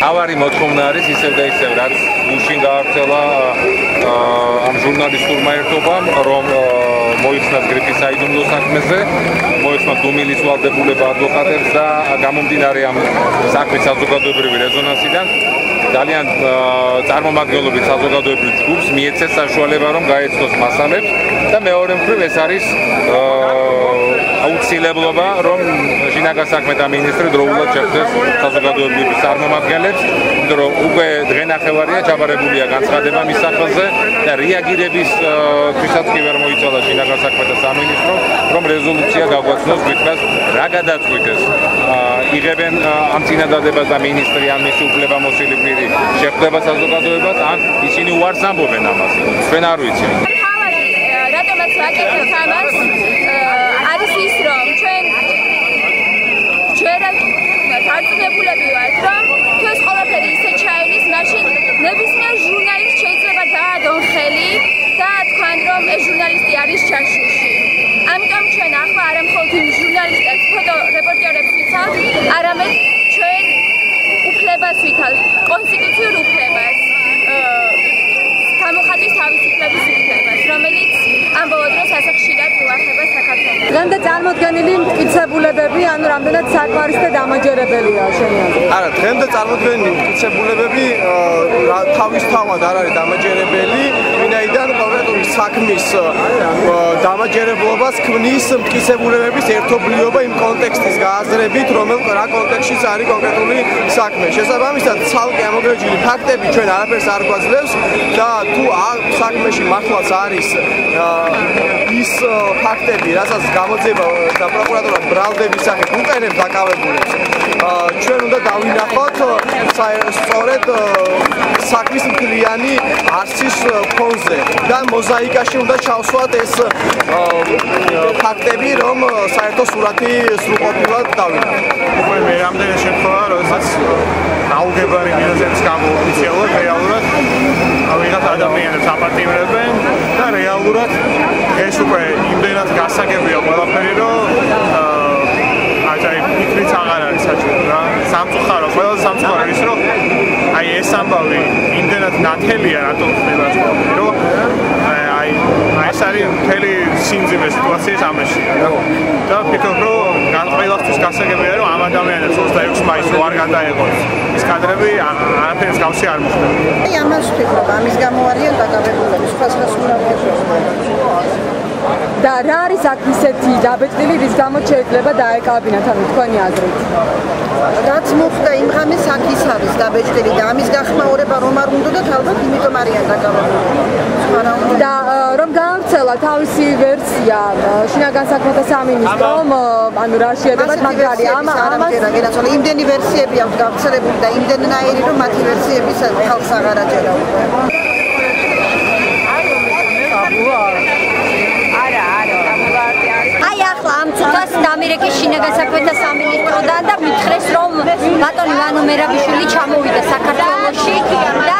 თავარი მოთხოვნა არის ისევ და ისევ, რაც გუშინ გაავრცელა ამ ჟურნალისტურმა ერთობამ, რომ მოიხსნას გრიფის საიდუმლო საქმეზე, მოეხსნა დუმილის ვალდებულება ადვოკატებს და გამომდინარე ამ საქმის საზოგადოებრივი რეზონანსიდან ძალიან წარმომადგენლობით საზოგადოებრივ ჯგუფს მიეცეს საშუალება, რომ გაეცნოს მასალებს და მეორე მხრივ ეს არის აუცილებლობა, რომ შინაგან საქმეთა მინისტრი დროულად შეხვდეს საზოგადოებრივ წარმომადგენლებს, იმიტომ რომ უკვე დღენახევარია ჩაბარებულია განცხადება მის სახელზე და რეაგირებისთვისაც კი ვერ მოიცვალა შინაგან საქმეთა სამინისტრო, რომ რეზოლუცია გაგვაცნოს გითხრას რა გადაწყვიტეს. იღებენ ამ წინადადებას და მინისტრი ან მისი უფლებამოსილი პირი შეხვდება საზოგადოებას, ან ისინი უარს ამბობენ ამას. ჩვენ არ ვიცით. რატომაც ვაკეთებ ამას? არის ის, რომ ჩვენ დარწმუნებულები ვართ, რომ თუ ეს ყველაფერი ისე ჩაივლის, მაშინ ნებისმიერ ჟურნალისტს შეიძლება დაადონ ხელი და თქვან, რომ ეს ჟურნალისტი არის ჩაშუში. ამიტომ ჩვენ ახლა არა მხოლოდ იმ ჟურნალისტებს, ფოტორეპორტერებს ვიცავთ, არამედ ჩვენ უფლებას ვითავთ, კონსტიტუციურ უფლებას, გამოხატვის თავისუფლების უფლებას, რომელიც ამ ბოლო დროს ასე ხშირად უახება საქართველოს. დღემდე წარმოდგენილი მტკიცებულებები, ანუ რამდენად საკმარის და დამაჯერებელია შენი აზრით? არა, დღემდე წარმოდგენილი მტკიცებულებები თავისთავად არ არის დამაჯერებელი, ვინაიდან კონკრეტული საქმის დამაჯერებლობას ქმნის მტკიცებულებების ერთობლიობა იმ კონტექსტის გააზრებით, რა კონტექსტშიც არის კონკრეტული საქმე. შესაბამისად, ცალკე ამოგრეჯილი ფაქტები ჩვენ არაფერს არ გვაძლევს და თუ ამ საქმეში მართლაც არის ის ფაქტები, რასაც გამოძიება და პროკურატურა ბრალდების სახით უყენებს დაკავებულებს, ჩვენ უნდა დავინახოთ სწორედ საქმის მთლიანი არსის ფონზე და მოზაიკაში უნდა ჩავსვათ ეს ფაქტები, რომ საერთო სურათი სრულყოფილად დავინახოთ. უკვე მე რამდენი შემთხვევა, როდესაც აუგებარი მიზეზების გამო ოფიციალურად რეალურად ვიღაც ადამიანებს აპატიმრებენ და რეალურად ეს უკვე იმდენად გასაგებია ყველაფერი, რომ იქნიც აღარ არის საჭირო რა. სამწუხარო, ყველაზე სამწუხარო ის, რომ აი ეს ამბავი იმდენად ნათელია რატომ ხდება ეს ყველაფერი, რომ ეს არის მთელი სიმძიმე სიტუაციის ამაშია და ვფიქრობ, რომ ყველასთვის გასაგებია, რომ ამ ადამიანებს 26 მაისს არ გადაეღოს ის კადრები არაფერს გავსი არ მოხდება. აი ამას ვფიქრობ, ამის გამო არიან დაკავებულები, სხვა სურათებს. და რა არის აქ ისეთი დაბეჭდილი, რის გამოც შეიძლება დაეკავებინათ ამ თქვენი აზრით? რაც მოხდა იმ ღამეს აქ ის არის დაბეჭდილი და ამის გახმაურება რომ არ უნდათ, ალბათ იმიტომ არიან დაკავებულები. და რომ გაავრცელა თავისი ვერსია შინაგან საქმეთა სამინისტრომ, ანუ რა შეედებათ მაგარი ამას განაცვალა იმდენი ვერსიები აქვს გავრცელებული და იმდენნაირი, რომ მათი ვერსიების ხალხს აღარ აჯერა უკვე. აი ახლა ამ წუთას ამერიკის შინაგან საქმეთა სამინისტროდან და მითხრეს, რომ ბატონი ვანო მერაბიშვილი ჩამოვიდა საქართველოში და